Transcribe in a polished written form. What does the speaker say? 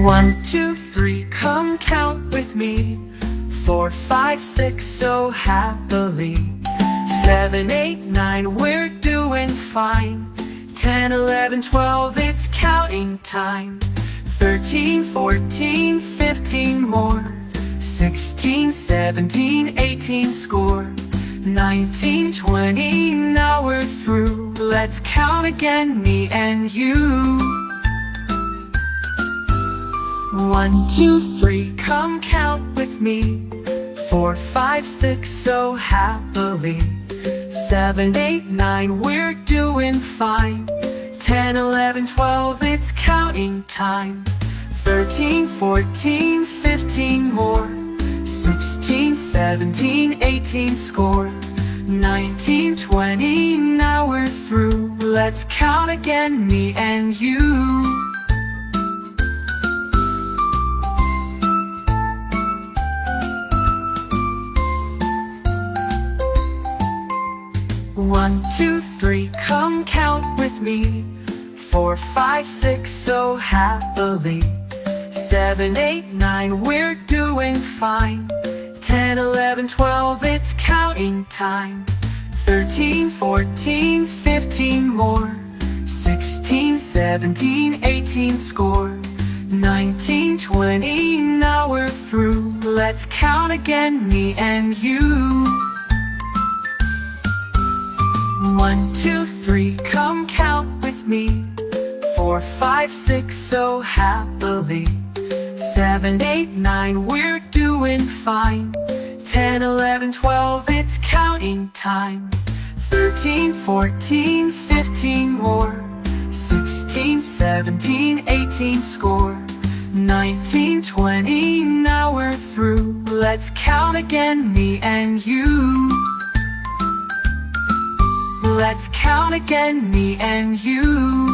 1, 2, 3, come count with me. 4, 5, 6, so happily. 7, 8, 9, we're doing fine. 10, 11, 12, it's counting time. 13, 14, 15 more. 16, 17, 18, score. 19, 20, now we're through. Let's count again, me and you. 1, 2, 3, come count with me. 4, 5, 6, so happily. 7, 8, 9, we're doing fine. 10, 11, 12, it's counting time. 13, 14, 15 more. 16, 17, 18, score. 19, 20, now we're through. Let's count again, me and you. 1, 2, 3, come count with me. 4, 5, 6, so happily. 7, 8, 9, we're doing fine. 10, 11, 12, it's counting time. 13, 14, 15 more. 16, 17, 18, score. 19, 20, now we're through. Let's count again, me and you. 1, 2, 3, come count with me. 4, 5, 6, so happily. 7, 8, 9, we're doing fine. 10, 11, 12, it's counting time. 13, 14, 15 more. 16, 17, 18, score. 19, 20, now we're through. Let's count again, me and you. Let's count again, me and you.